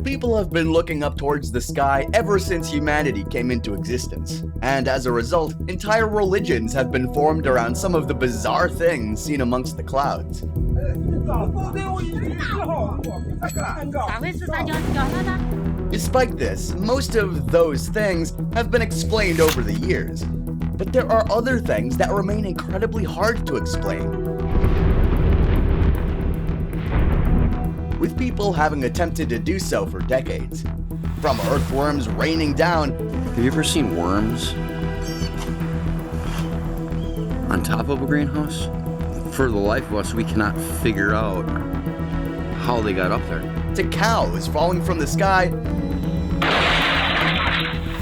People have been looking up towards the sky ever since humanity came into existence, and as a result, entire religions have been formed around some of the bizarre things seen amongst the clouds. Despite this, most of those things have been explained over the years, but there are other things that remain incredibly hard to explain, with people having attempted to do so for decades. From earthworms raining down. Have you ever seen worms on top of a greenhouse? For the life of us, we cannot figure out how they got up there. To cows falling from the sky.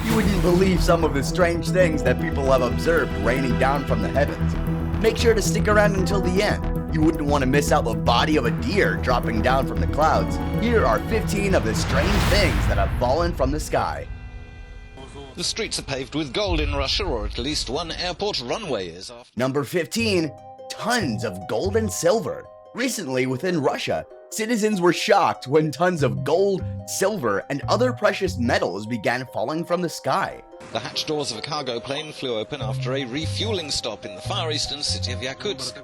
You wouldn't believe some of the strange things that people have observed raining down from the heavens. Make sure to stick around until the end. You wouldn't want to miss out the body of a deer dropping down from the clouds. Here are 15 of the strange things that have fallen from the sky. The streets are paved with gold in Russia, or at least one airport runway is. Number 15. Tons of gold and silver. Recently, within Russia, citizens were shocked when tons of gold, silver, and other precious metals began falling from the sky. The hatch doors of a cargo plane flew open after a refueling stop in the far eastern city of Yakutsk.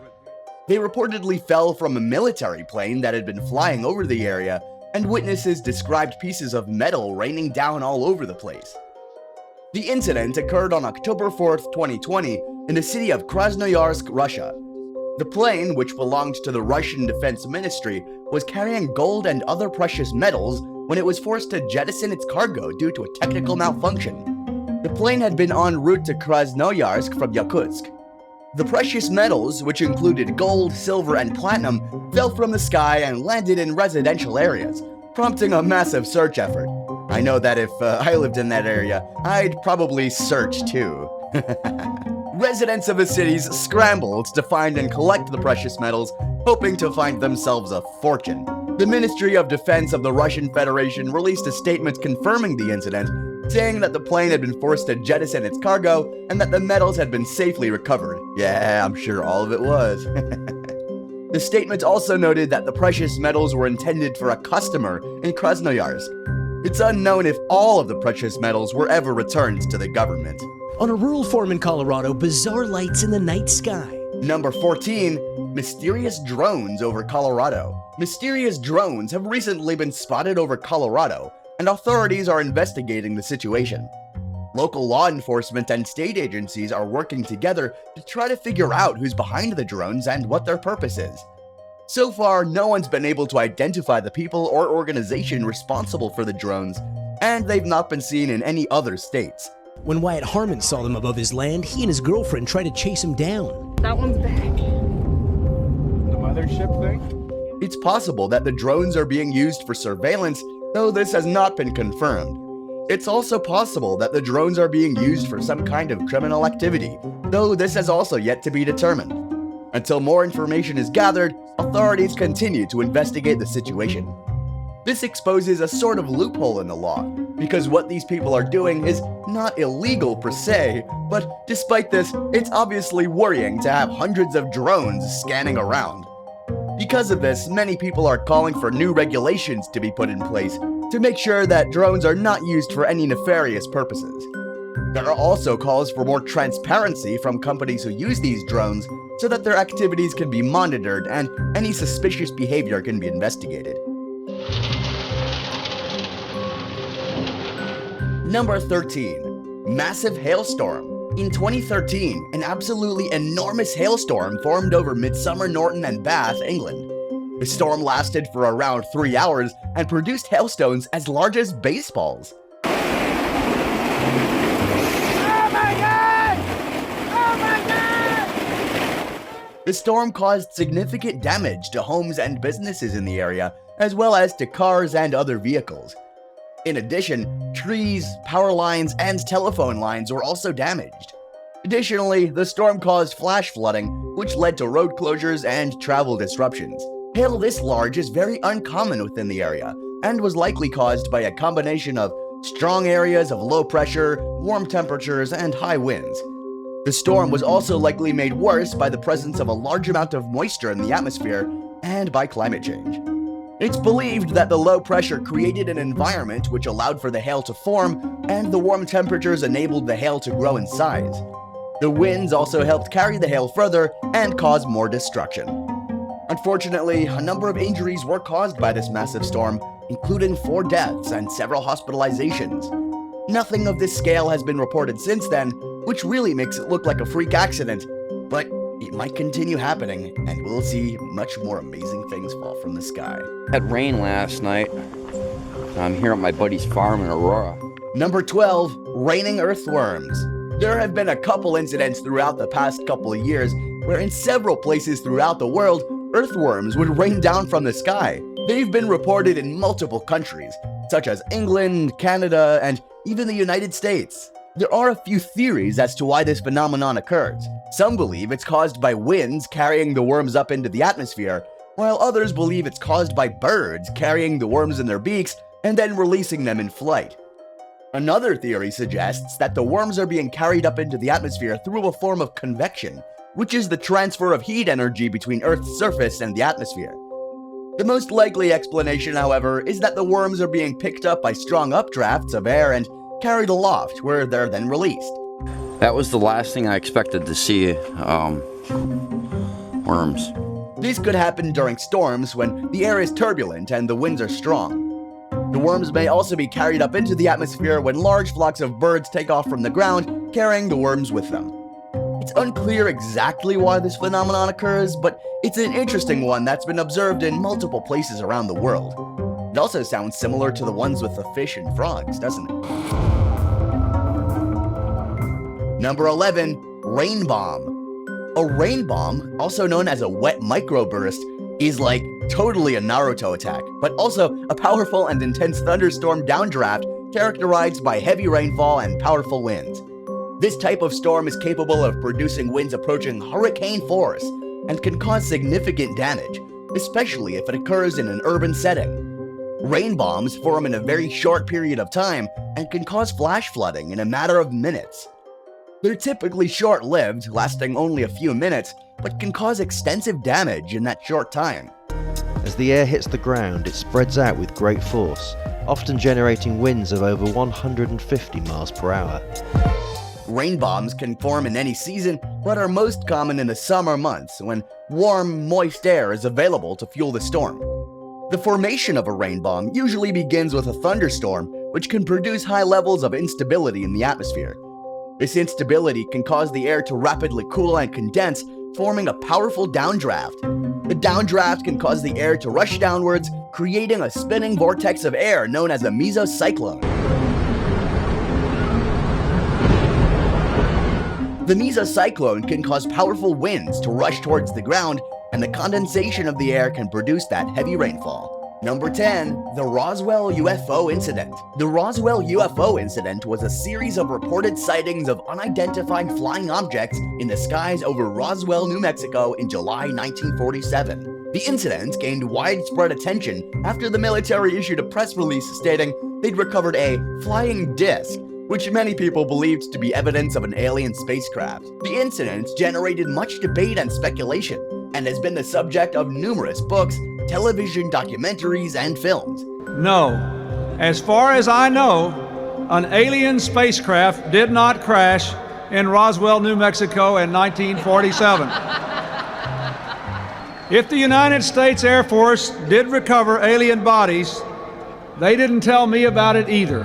They reportedly fell from a military plane that had been flying over the area, and witnesses described pieces of metal raining down all over the place. The incident occurred on October 4th, 2020, in the city of Krasnoyarsk, Russia. The plane, which belonged to the Russian Defense Ministry, was carrying gold and other precious metals when it was forced to jettison its cargo due to a technical malfunction. The plane had been en route to Krasnoyarsk from Yakutsk. The precious metals, which included gold, silver, and platinum, fell from the sky and landed in residential areas, prompting a massive search effort. I know that if I lived in that area, I'd probably search too. Residents of the cities scrambled to find and collect the precious metals, hoping to find themselves a fortune. The Ministry of Defense of the Russian Federation released a statement confirming the incident, saying that the plane had been forced to jettison its cargo and that the metals had been safely recovered. Yeah, I'm sure all of it was. The statement also noted that the precious metals were intended for a customer in Krasnoyarsk. It's unknown if all of the precious metals were ever returned to the government. On a rural farm in Colorado, bizarre lights in the night sky. Number 14. Mysterious drones over Colorado. Mysterious drones have recently been spotted over Colorado, and authorities are investigating the situation. Local law enforcement and state agencies are working together to try to figure out who's behind the drones and what their purpose is. So far, no one's been able to identify the people or organization responsible for the drones, and they've not been seen in any other states. When Wyatt Harmon saw them above his land, he and his girlfriend tried to chase him down. That one's back. The mothership thing? It's possible that the drones are being used for surveillance, though this has not been confirmed. It's also possible that the drones are being used for some kind of criminal activity, though this has also yet to be determined. Until more information is gathered, authorities continue to investigate the situation. This exposes a sort of loophole in the law, because what these people are doing is not illegal per se, but despite this, it's obviously worrying to have hundreds of drones scanning around. Because of this, many people are calling for new regulations to be put in place to make sure that drones are not used for any nefarious purposes. There are also calls for more transparency from companies who use these drones so that their activities can be monitored and any suspicious behavior can be investigated. Number 13. Massive hailstorm. In 2013, an absolutely enormous hailstorm formed over Midsummer Norton and Bath, England. The storm lasted for around 3 hours and produced hailstones as large as baseballs. Oh my God! Oh my God! The storm caused significant damage to homes and businesses in the area, as well as to cars and other vehicles. In addition, trees, power lines, and telephone lines were also damaged. Additionally, the storm caused flash flooding, which led to road closures and travel disruptions. Hail this large is very uncommon within the area, and was likely caused by a combination of strong areas of low pressure, warm temperatures, and high winds. The storm was also likely made worse by the presence of a large amount of moisture in the atmosphere and by climate change. It's believed that the low pressure created an environment which allowed for the hail to form, and the warm temperatures enabled the hail to grow in size. The winds also helped carry the hail further and cause more destruction. Unfortunately, a number of injuries were caused by this massive storm, including 4 deaths and several hospitalizations. Nothing of this scale has been reported since then, which really makes it look like a freak accident, but it might continue happening, and we'll see much more amazing things fall from the sky. Had rain last night. I'm here at my buddy's farm in Aurora. Number 12, raining earthworms. There have been a couple incidents throughout the past couple of years where in several places throughout the world, earthworms would rain down from the sky. They've been reported in multiple countries, such as England, Canada, and even the United States. There are a few theories as to why this phenomenon occurs. Some believe it's caused by winds carrying the worms up into the atmosphere, while others believe it's caused by birds carrying the worms in their beaks and then releasing them in flight. Another theory suggests that the worms are being carried up into the atmosphere through a form of convection, which is the transfer of heat energy between Earth's surface and the atmosphere. The most likely explanation, however, is that the worms are being picked up by strong updrafts of air and carried aloft, where they're then released. That was the last thing I expected to see, worms. This could happen during storms when the air is turbulent and the winds are strong. The worms may also be carried up into the atmosphere when large flocks of birds take off from the ground, carrying the worms with them. It's unclear exactly why this phenomenon occurs, but it's an interesting one that's been observed in multiple places around the world. It also sounds similar to the ones with the fish and frogs, doesn't it? Number 11, rain bomb. A rain bomb, also known as a wet microburst, is like totally a Naruto attack, but also a powerful and intense thunderstorm downdraft characterized by heavy rainfall and powerful winds. This type of storm is capable of producing winds approaching hurricane force and can cause significant damage, especially if it occurs in an urban setting. Rain bombs form in a very short period of time and can cause flash flooding in a matter of minutes. They're typically short-lived, lasting only a few minutes, but can cause extensive damage in that short time. As the air hits the ground, it spreads out with great force, often generating winds of over 150 miles per hour. Rain bombs can form in any season, but are most common in the summer months when warm, moist air is available to fuel the storm. The formation of a rain bomb usually begins with a thunderstorm, which can produce high levels of instability in the atmosphere. This instability can cause the air to rapidly cool and condense, forming a powerful downdraft. The downdraft can cause the air to rush downwards, creating a spinning vortex of air known as a mesocyclone. The mesocyclone can cause powerful winds to rush towards the ground, and the condensation of the air can produce that heavy rainfall. Number 10, the Roswell UFO incident. The Roswell UFO incident was a series of reported sightings of unidentified flying objects in the skies over Roswell, New Mexico in July 1947. The incident gained widespread attention after the military issued a press release stating they'd recovered a flying disc, which many people believed to be evidence of an alien spacecraft. The incident generated much debate and speculation, and has been the subject of numerous books, television documentaries, and films. No. As far as I know, an alien spacecraft did not crash in Roswell, New Mexico in 1947. If the United States Air Force did recover alien bodies, they didn't tell me about it either.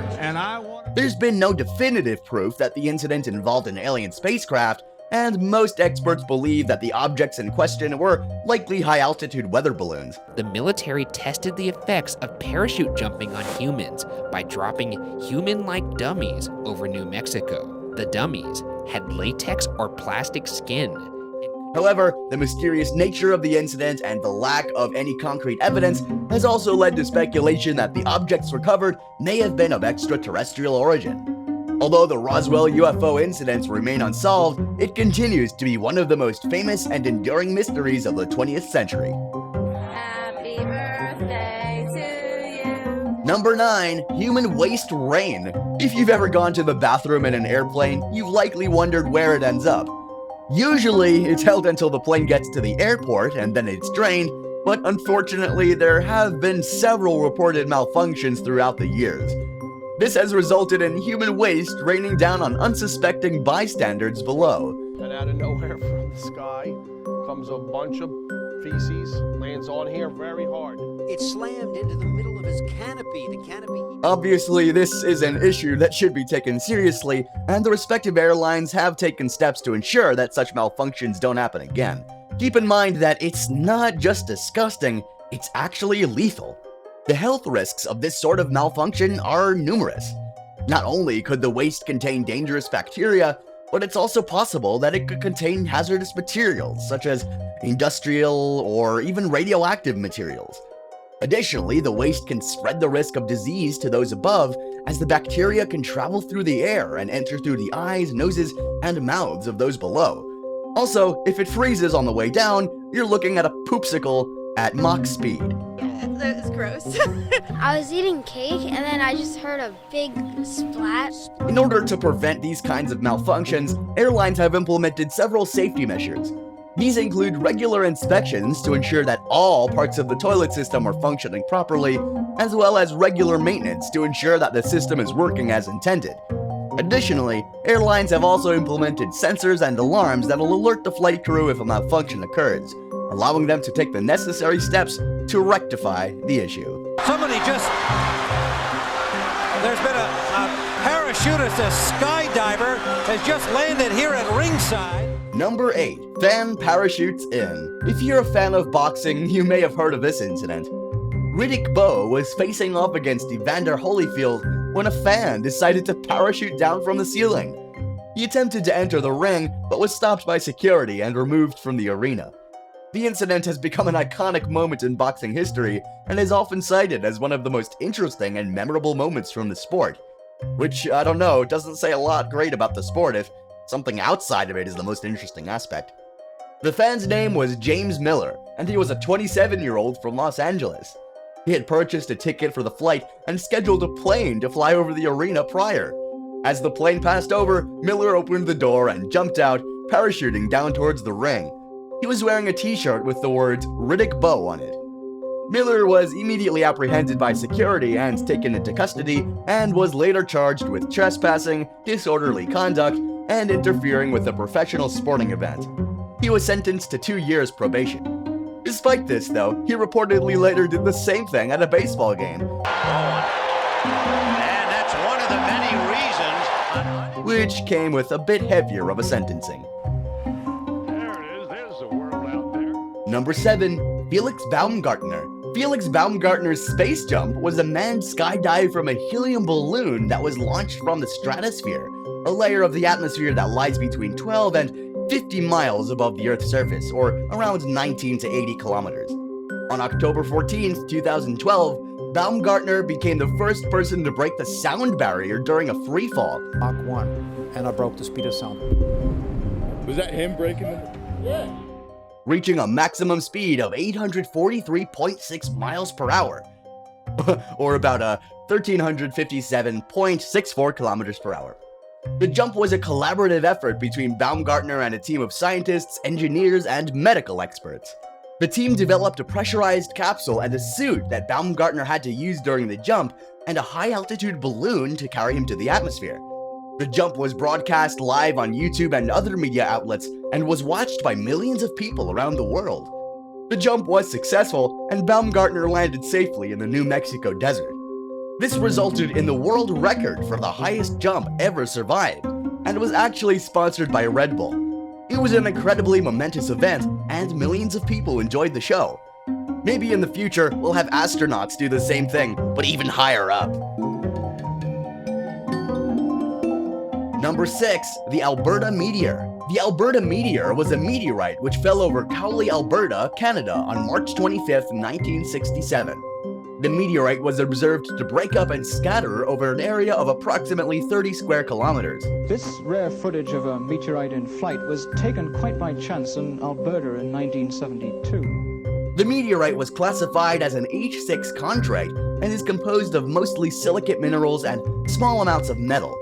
There's been no definitive proof that the incident involved an alien spacecraft, and most experts believe that the objects in question were likely high-altitude weather balloons. The military tested the effects of parachute jumping on humans by dropping human-like dummies over New Mexico. The dummies had latex or plastic skin. However, the mysterious nature of the incident and the lack of any concrete evidence has also led to speculation that the objects recovered may have been of extraterrestrial origin. Although the Roswell UFO incidents remain unsolved, it continues to be one of the most famous and enduring mysteries of the 20th century. Happy birthday to you. Number 9, human waste rain. If you've ever gone to the bathroom in an airplane, you've likely wondered where it ends up. Usually, it's held until the plane gets to the airport and then it's drained, but unfortunately there have been several reported malfunctions throughout the years. This has resulted in human waste raining down on unsuspecting bystanders below. And out of nowhere from the sky comes a bunch of feces, lands on here very hard. It slammed into the middle of his canopy. The canopy. Obviously, this is an issue that should be taken seriously, and the respective airlines have taken steps to ensure that such malfunctions don't happen again. Keep in mind that it's not just disgusting, it's actually lethal. The health risks of this sort of malfunction are numerous. Not only could the waste contain dangerous bacteria, but it's also possible that it could contain hazardous materials such as industrial or even radioactive materials. Additionally, the waste can spread the risk of disease to those above, as the bacteria can travel through the air and enter through the eyes, noses, and mouths of those below. Also, if it freezes on the way down, you're looking at a poopsicle at Mach speed. That was gross. I was eating cake and then I just heard a big splat. In order to prevent these kinds of malfunctions, airlines have implemented several safety measures. These include regular inspections to ensure that all parts of the toilet system are functioning properly, as well as regular maintenance to ensure that the system is working as intended. Additionally, airlines have also implemented sensors and alarms that will alert the flight crew if a malfunction occurs, allowing them to take the necessary steps to rectify the issue. Somebody just... There's been a parachutist, a skydiver, has just landed here at ringside. Number 8. Fan parachutes in. If you're a fan of boxing, you may have heard of this incident. Riddick Bowe was facing off against Evander Holyfield when a fan decided to parachute down from the ceiling. He attempted to enter the ring, but was stopped by security and removed from the arena. The incident has become an iconic moment in boxing history and is often cited as one of the most interesting and memorable moments from the sport. Which, I don't know, doesn't say a lot great about the sport if something outside of it is the most interesting aspect. The fan's name was James Miller, and he was a 27-year-old from Los Angeles. He had purchased a ticket for the flight and scheduled a plane to fly over the arena prior. As the plane passed over, Miller opened the door and jumped out, parachuting down towards the ring. He was wearing a t-shirt with the words Riddick Bowe on it. Miller was immediately apprehended by security and taken into custody, and was later charged with trespassing, disorderly conduct, and interfering with a professional sporting event. He was sentenced to 2 years probation. Despite this, though, he reportedly later did the same thing at a baseball game. And that's one of the many reasons. Which came with a bit heavier of a sentencing. There it is. There's the world out there. Number 7. Felix Baumgartner. Felix Baumgartner's space jump was a manned skydive from a helium balloon that was launched from the stratosphere, a layer of the atmosphere that lies between 12 and 50 miles above the Earth's surface, or around 19 to 80 kilometers. On October 14, 2012, Baumgartner became the first person to break the sound barrier during a free fall. Mach 1, and I broke the speed of sound. Was that him breaking it? Yeah. Reaching a maximum speed of 843.6 miles per hour, or about 1,357.64 kilometers per hour. The jump was a collaborative effort between Baumgartner and a team of scientists, engineers, and medical experts. The team developed a pressurized capsule and a suit that Baumgartner had to use during the jump, and a high-altitude balloon to carry him to the atmosphere. The jump was broadcast live on YouTube and other media outlets, and was watched by millions of people around the world. The jump was successful, and Baumgartner landed safely in the New Mexico desert. This resulted in the world record for the highest jump ever survived, and was actually sponsored by Red Bull. It was an incredibly momentous event, and millions of people enjoyed the show. Maybe in the future, we'll have astronauts do the same thing, but even higher up. Number 6. The Alberta Meteor. The Alberta Meteor was a meteorite which fell over Cowley, Alberta, Canada on March 25, 1967. The meteorite was observed to break up and scatter over an area of approximately 30 square kilometers. This rare footage of a meteorite in flight was taken quite by chance in Alberta in 1972. The meteorite was classified as an H6 chondrite and is composed of mostly silicate minerals and small amounts of metal.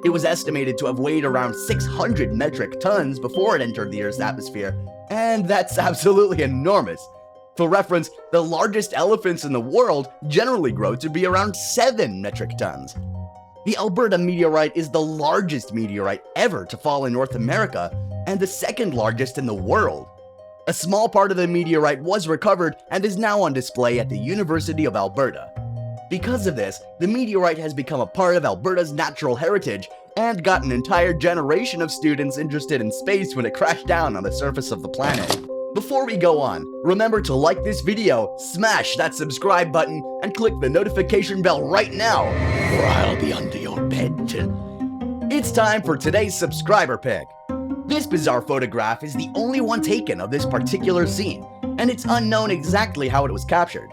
It was estimated to have weighed around 600 metric tons before it entered the Earth's atmosphere, and that's absolutely enormous. For reference, the largest elephants in the world generally grow to be around 7 metric tons. The Alberta meteorite is the largest meteorite ever to fall in North America and the second largest in the world. A small part of the meteorite was recovered and is now on display at the University of Alberta. Because of this, the meteorite has become a part of Alberta's natural heritage and got an entire generation of students interested in space when it crashed down on the surface of the planet. Before we go on, remember to like this video, smash that subscribe button, and click the notification bell right now, or I'll be under your bed. It's time for today's subscriber pick. This bizarre photograph is the only one taken of this particular scene, and it's unknown exactly how it was captured.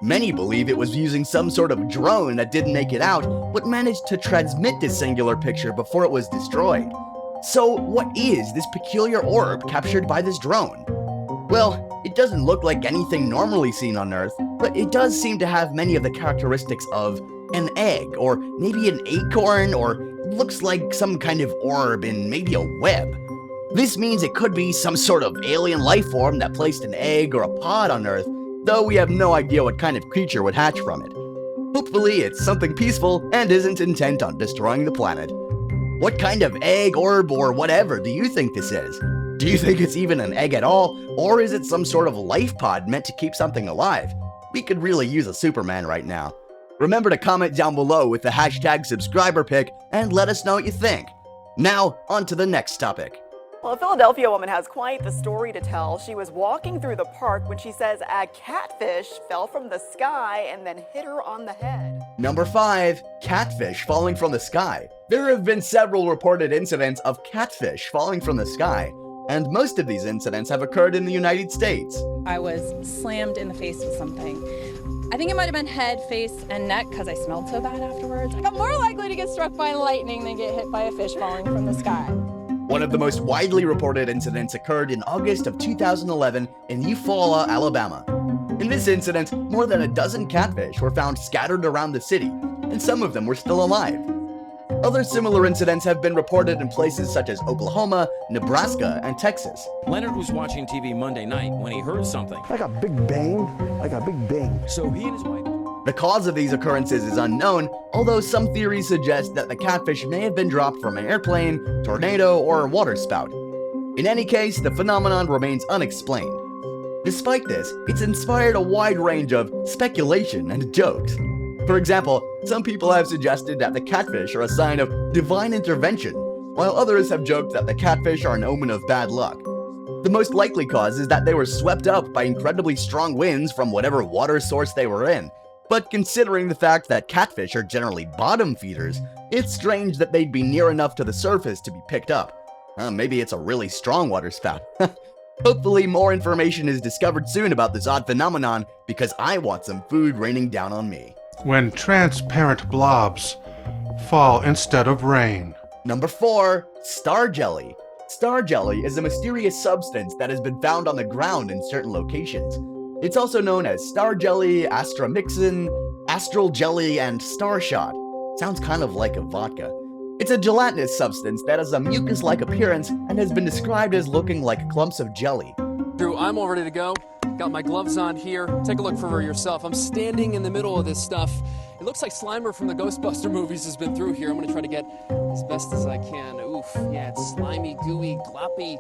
Many believe it was using some sort of drone that didn't make it out, but managed to transmit this singular picture before it was destroyed. So what is this peculiar orb captured by this drone? Well, it doesn't look like anything normally seen on Earth, but it does seem to have many of the characteristics of an egg, or maybe an acorn, or looks like some kind of orb in maybe a web. This means it could be some sort of alien life form that placed an egg or a pod on Earth, though we have no idea what kind of creature would hatch from it. Hopefully it's something peaceful and isn't intent on destroying the planet. What kind of egg, orb, or whatever do you think this is? Do you think it's even an egg at all, or is it some sort of life pod meant to keep something alive? We could really use a Superman right now. Remember to comment down below with the hashtag subscriberpick and let us know what you think. Now, on to the next topic. Well, a Philadelphia woman has quite the story to tell. She was walking through the park when she says a catfish fell from the sky and then hit her on the head. Number 5. Catfish falling from the sky. There have been several reported incidents of catfish falling from the sky, and most of these incidents have occurred in the United States. I was slammed in the face with something. I think it might have been head, face, and neck because I smelled so bad afterwards. I'm more likely to get struck by lightning than get hit by a fish falling from the sky. One of the most widely reported incidents occurred in August of 2011 in Eufaula, Alabama. In this incident, more than a dozen catfish were found scattered around the city, and some of them were still alive. Other similar incidents have been reported in places such as Oklahoma, Nebraska, and Texas. Leonard was watching TV Monday night when he heard something. Like a big bang. So he and his wife... The cause of these occurrences is unknown, although some theories suggest that the catfish may have been dropped from an airplane, tornado, or water spout. In any case, the phenomenon remains unexplained. Despite this, it's inspired a wide range of speculation and jokes. For example, some people have suggested that the catfish are a sign of divine intervention, while others have joked that the catfish are an omen of bad luck. The most likely cause is that they were swept up by incredibly strong winds from whatever water source they were in, but considering the fact that catfish are generally bottom feeders, it's strange that they'd be near enough to the surface to be picked up. Maybe it's a really strong water spout. Hopefully more information is discovered soon about this odd phenomenon, because I want some food raining down on me. When transparent blobs fall instead of rain. Number 4. Star jelly. Star jelly is a mysterious substance that has been found on the ground in certain locations. It's also known as star jelly, astromyxin, astral jelly, and star shot. Sounds kind of like a vodka. It's a gelatinous substance that has a mucus-like appearance and has been described as looking like clumps of jelly. Drew, I'm all ready to go. Got my gloves on here. Take a look for yourself. I'm standing in the middle of this stuff. It looks like Slimer from the Ghostbuster movies has been through here. I'm gonna try to get as best as I can. Oof, yeah, it's slimy, gooey, gloppy.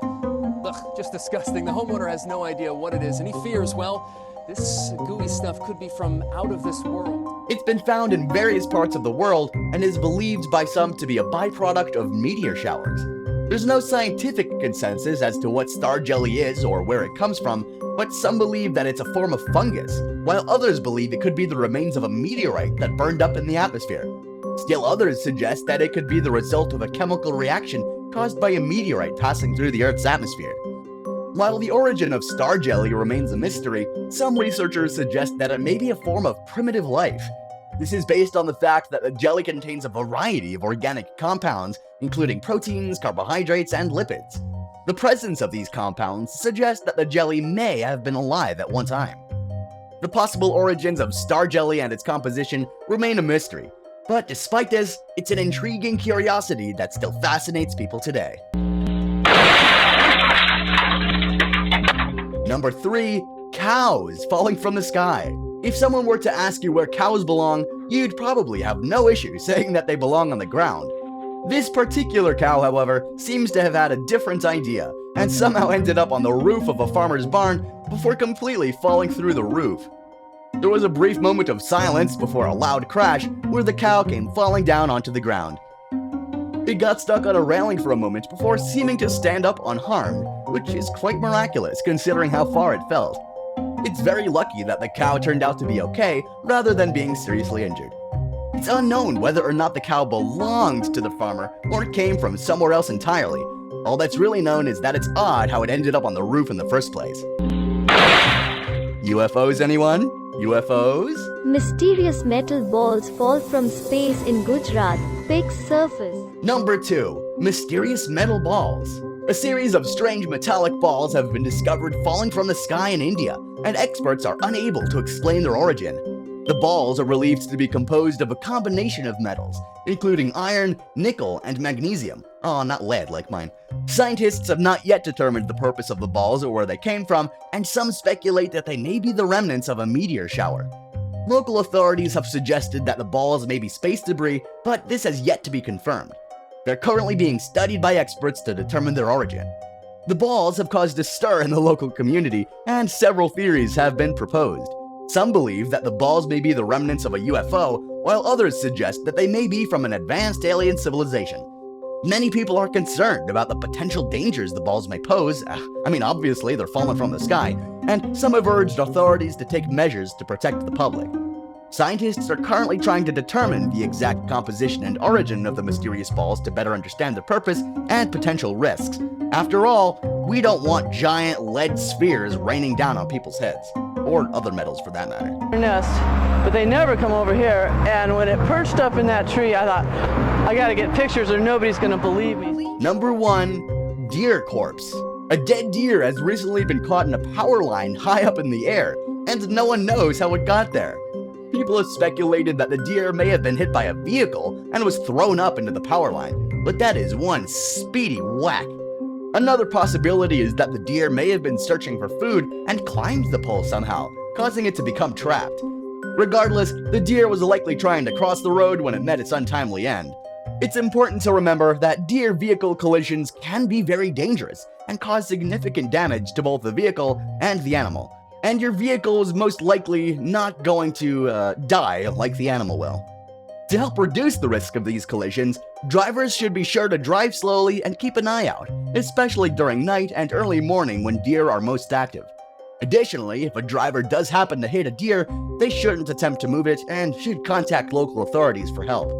Ugh, just disgusting. The homeowner has no idea what it is, and he fears, well, this gooey stuff could be from out of this world. It's been found in various parts of the world and is believed by some to be a byproduct of meteor showers. There's no scientific consensus as to what star jelly is or where it comes from, but some believe that it's a form of fungus, while others believe it could be the remains of a meteorite that burned up in the atmosphere. Still others suggest that it could be the result of a chemical reaction caused by a meteorite passing through the Earth's atmosphere. While the origin of star jelly remains a mystery, some researchers suggest that it may be a form of primitive life. This is based on the fact that the jelly contains a variety of organic compounds, including proteins, carbohydrates, and lipids. The presence of these compounds suggests that the jelly may have been alive at one time. The possible origins of star jelly and its composition remain a mystery, but despite this, it's an intriguing curiosity that still fascinates people today. Number 3. Cows falling from the sky. If someone were to ask you where cows belong, you'd probably have no issue saying that they belong on the ground. This particular cow, however, seems to have had a different idea, and somehow ended up on the roof of a farmer's barn before completely falling through the roof. There was a brief moment of silence before a loud crash where the cow came falling down onto the ground. It got stuck on a railing for a moment before seeming to stand up unharmed, which is quite miraculous considering how far it fell. It's very lucky that the cow turned out to be okay rather than being seriously injured. It's unknown whether or not the cow belonged to the farmer or came from somewhere else entirely. All that's really known is that it's odd how it ended up on the roof in the first place. UFOs, anyone? UFOs? Mysterious metal balls fall from space in Gujarat. Fake surface. Number 2. Mysterious metal balls. A series of strange metallic balls have been discovered falling from the sky in India, and experts are unable to explain their origin. The balls are believed to be composed of a combination of metals, including iron, nickel, and magnesium. Oh, not lead like mine. Scientists have not yet determined the purpose of the balls or where they came from, and some speculate that they may be the remnants of a meteor shower. Local authorities have suggested that the balls may be space debris, but this has yet to be confirmed. They're currently being studied by experts to determine their origin. The balls have caused a stir in the local community, and several theories have been proposed. Some believe that the balls may be the remnants of a UFO, while others suggest that they may be from an advanced alien civilization. Many people are concerned about the potential dangers the balls may pose. Obviously they're falling from the sky, and some have urged authorities to take measures to protect the public. Scientists are currently trying to determine the exact composition and origin of the mysterious balls to better understand their purpose and potential risks. After all, we don't want giant lead spheres raining down on people's heads, or other metals for that matter. Nest, but they never come over here, and when it perched up in that tree, I thought, I gotta get pictures or nobody's gonna believe me. Number 1. Deer corpse. A dead deer has recently been caught in a power line high up in the air, and no one knows how it got there. People have speculated that the deer may have been hit by a vehicle and was thrown up into the power line, but that is one speedy whack. Another possibility is that the deer may have been searching for food and climbed the pole somehow, causing it to become trapped. Regardless, the deer was likely trying to cross the road when it met its untimely end. It's important to remember that deer-vehicle collisions can be very dangerous and cause significant damage to both the vehicle and the animal. And your vehicle is most likely not going to die like the animal will. To help reduce the risk of these collisions, drivers should be sure to drive slowly and keep an eye out, especially during night and early morning when deer are most active. Additionally, if a driver does happen to hit a deer, they shouldn't attempt to move it and should contact local authorities for help.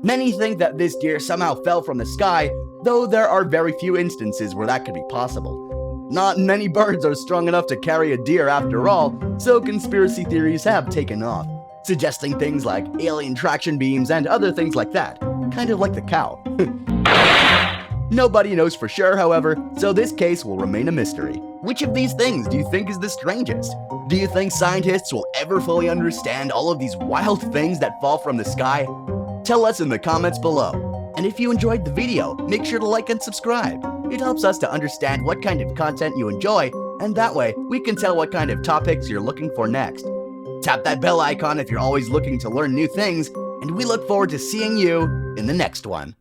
Many think that this deer somehow fell from the sky, though there are very few instances where that could be possible. Not many birds are strong enough to carry a deer after all, so conspiracy theories have taken off, suggesting things like alien traction beams and other things like that, kind of like the cow. Nobody knows for sure, however, so this case will remain a mystery. Which of these things do you think is the strangest? Do you think scientists will ever fully understand all of these wild things that fall from the sky? Tell us in the comments below. And if you enjoyed the video, make sure to like and subscribe. It helps us to understand what kind of content you enjoy, and that way we can tell what kind of topics you're looking for next. Tap that bell icon if you're always looking to learn new things, and we look forward to seeing you in the next one.